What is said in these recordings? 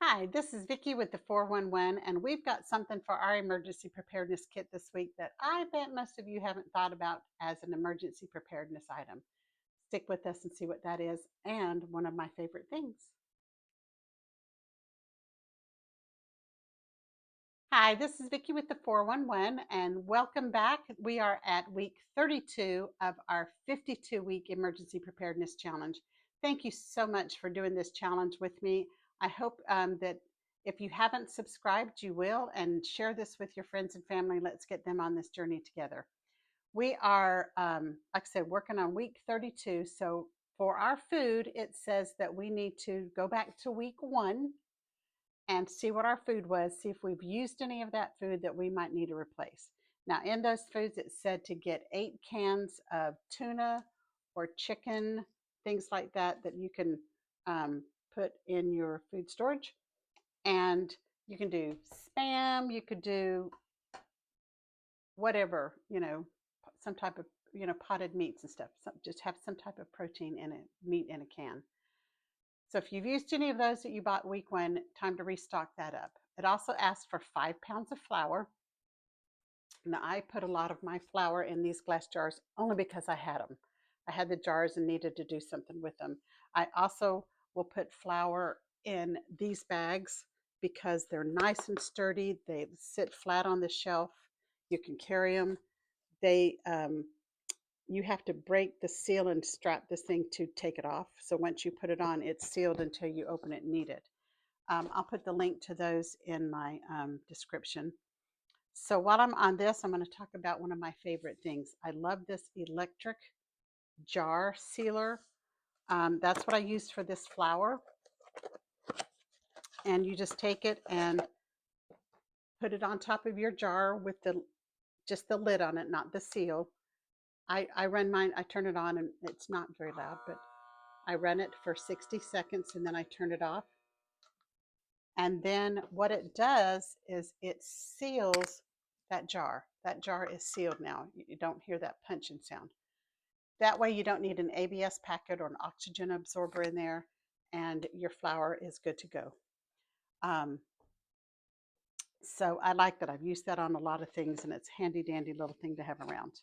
Hi, this is Vicki with the 411, and we've got something for our emergency preparedness kit this week that I bet most of you haven't thought about as an emergency preparedness item. Stick with us and see what that is, and one of my favorite things. Hi, this is Vicki with the 411, and welcome back. We are at week 32 of our 52-week emergency preparedness challenge. Thank you so much for doing this challenge with me. I hope that if you haven't subscribed, you will, and share this with your friends and family. Let's get them on this journey together. We are, like I said, working on week 32. So for our food, it says that we need to go back to week 1 and see what our food was, see if we've used any of that food that we might need to replace. Now, in those foods, it said to get 8 cans of tuna or chicken, things like that, that you can put in your food storage. And you can do spam, you could do whatever, some type of, potted meats and stuff. Just have some type of protein in it, meat in a can. So if you've used any of those that you bought week 1, time to restock that up. It also asks for 5 pounds of flour. Now, I put a lot of my flour in these glass jars only because I had them. I had the jars and needed to do something with them. I also will put flour in these bags because they're nice and sturdy. They sit flat on the shelf. You can carry them. They you have to break the seal and strap this thing to take it off. So once you put it on, it's sealed until you open it and need it. I'll put the link to those in my description. So while I'm on this, I'm going to talk about one of my favorite things. I love this electric jar sealer. That's what I use for this flour. And you just take it and put it on top of your jar with just the lid on it, not the seal. I run mine, I turn it on and it's not very loud, but I run it for 60 seconds and then I turn it off. And then what it does is it seals that jar. That jar is sealed now. You don't hear that punching sound. That way you don't need an ABS packet or an oxygen absorber in there, and your flour is good to go. So I like that. I've used that on a lot of things, and it's a handy dandy little thing to have around.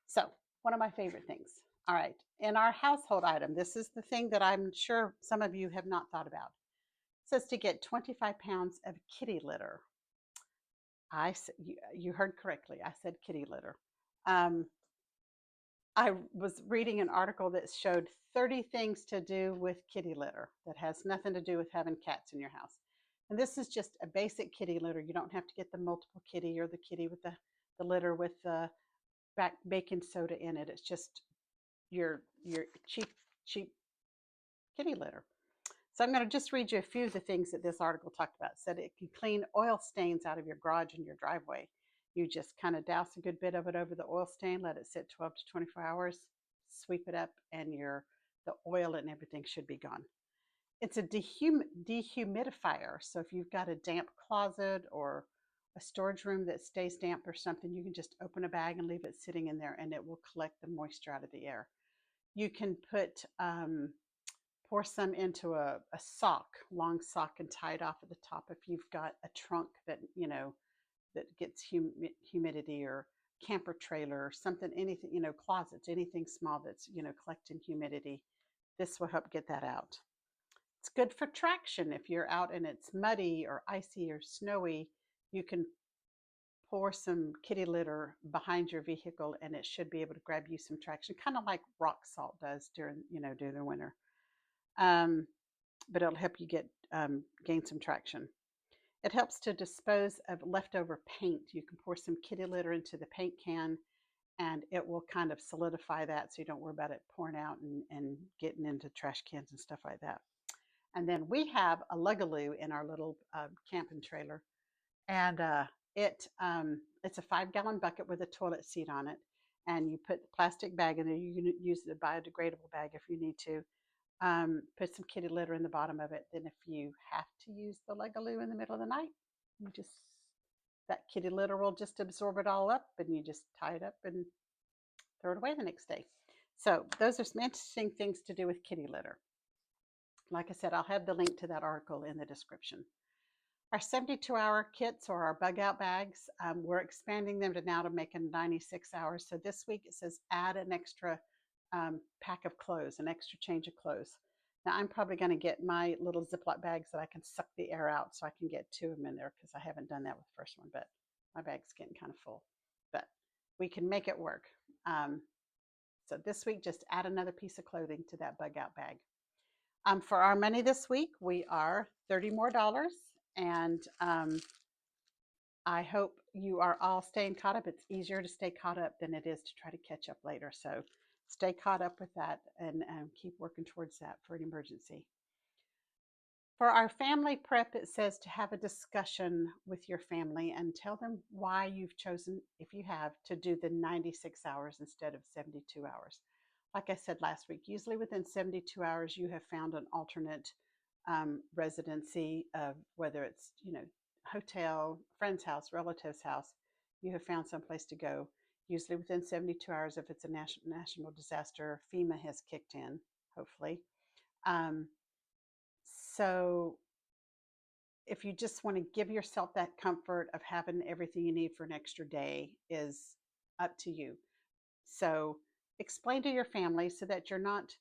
So one of my favorite things. All right, in our household item, this is the thing that I'm sure some of you have not thought about. It says to get 25 pounds of kitty litter. You heard correctly. I said kitty litter. Um, I was reading an article that showed 30 things to do with kitty litter that has nothing to do with having cats in your house. And this is just a basic kitty litter. You don't have to get the multiple kitty or the kitty with the litter with the baking soda in it. It's just your cheap kitty litter. So I'm going to just read you a few of the things that this article talked about. It said it can clean oil stains out of your garage and your driveway. You just kind of douse a good bit of it over the oil stain, let it sit 12 to 24 hours, sweep it up, and the oil and everything should be gone. It's a dehumidifier. So if you've got a damp closet or a storage room that stays damp or something, you can just open a bag and leave it sitting in there and it will collect the moisture out of the air. You can pour some into a sock, long sock, and tie it off at the top if you've got a trunk that, that gets humidity, or camper trailer or something, anything, closets, anything small that's, collecting humidity. This will help get that out. It's good for traction. If you're out and it's muddy or icy or snowy, you can pour some kitty litter behind your vehicle and it should be able to grab you some traction, kind of like rock salt does during the winter. But it'll help you gain some traction. It helps to dispose of leftover paint. You can pour some kitty litter into the paint can and it will kind of solidify that so you don't worry about it pouring out and getting into trash cans and stuff like that. And then we have a Lugaloo in our little camping trailer. And it's a 5-gallon bucket with a toilet seat on it. And you put the plastic bag in there. You can use the biodegradable bag if you need to. Put some kitty litter in the bottom of it. Then if you have to use the Lugaloo in the middle of the night, that kitty litter will just absorb it all up and you just tie it up and throw it away the next day. So those are some interesting things to do with kitty litter. Like I said, I'll have the link to that article in the description. Our 72-hour kits or our bug out bags, we're expanding them to now to make them 96 hours. So this week it says add an extra pack of clothes, an extra change of clothes. Now I'm probably going to get my little Ziploc bags that I can suck the air out so I can get 2 of them in there because I haven't done that with the first one, but my bag's getting kind of full. But we can make it work. So this week, just add another piece of clothing to that bug out bag. For our money this week, we are $30 more. And I hope you are all staying caught up. It's easier to stay caught up than it is to try to catch up later. So stay caught up with that and keep working towards that for an emergency. For our family prep, it says to have a discussion with your family and tell them why you've chosen, if you have, to do the 96 hours instead of 72 hours. Like I said last week, usually within 72 hours, you have found an alternate residency of whether it's, hotel, friend's house, relative's house. You have found someplace to go. Usually within 72 hours, if it's a national disaster, FEMA has kicked in, hopefully. So if you just want to give yourself that comfort of having everything you need for an extra day is up to you. So explain to your family so that you're not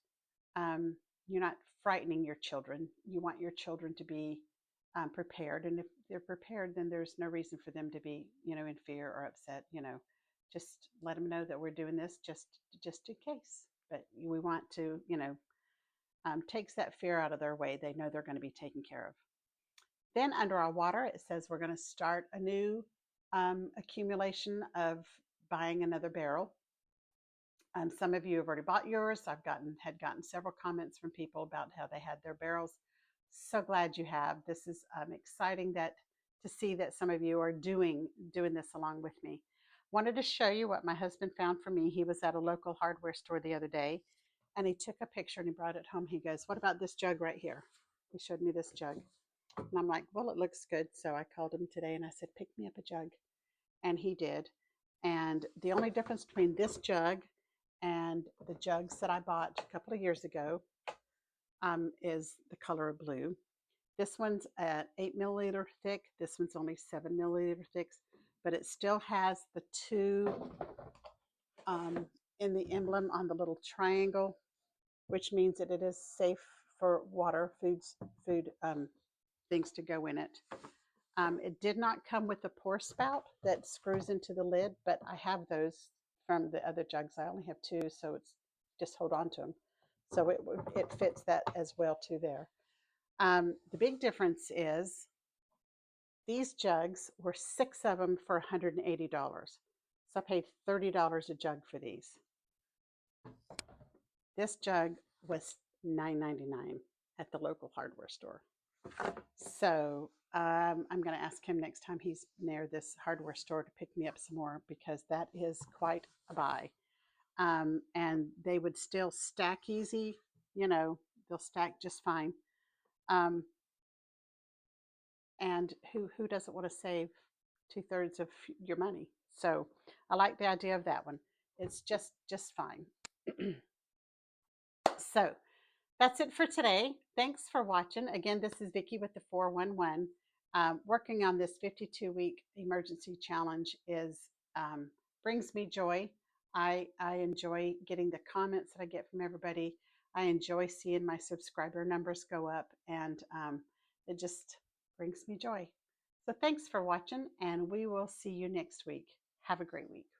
frightening your children. You want your children to be prepared, and if they're prepared, then there's no reason for them to be, in fear or upset. Just let them know that we're doing this just in case. But we want to, takes that fear out of their way. They know they're going to be taken care of. Then under our water, it says we're going to start a new accumulation of buying another barrel. Some of you have already bought yours. I've had gotten several comments from people about how they had their barrels. So glad you have. This is exciting to see that some of you are doing this along with me. Wanted to show you what my husband found for me. He was at a local hardware store the other day, and he took a picture and he brought it home. He goes, "What about this jug right here?" He showed me this jug. And I'm like, "Well, it looks good." So I called him today and I said, "Pick me up a jug." And he did. And the only difference between this jug and the jugs that I bought a couple of years ago is the color of blue. This one's at 8 milliliter thick. This one's only 7 milliliter thick, but it still has the 2 in the emblem on the little triangle, which means that it is safe for water, food things to go in it. It did not come with a pour spout that screws into the lid, but I have those from the other jugs. I only have 2, so it's just hold on to them. So it fits that as well too there. The big difference is these jugs were 6 of them for $180. So I paid $30 a jug for these. This jug was $9.99 at the local hardware store. So I'm going to ask him next time he's near this hardware store to pick me up some more, because that is quite a buy. And they would still stack easy, they'll stack just fine. And who doesn't want to save 2/3 of your money? So I like the idea of that one. It's just fine. So that's it for today. Thanks for watching. Again, this is Vicki with the 411. Working on this 52-week emergency challenge brings me joy. I enjoy getting the comments that I get from everybody. I enjoy seeing my subscriber numbers go up, and it just brings me joy. So thanks for watching, and we will see you next week. Have a great week.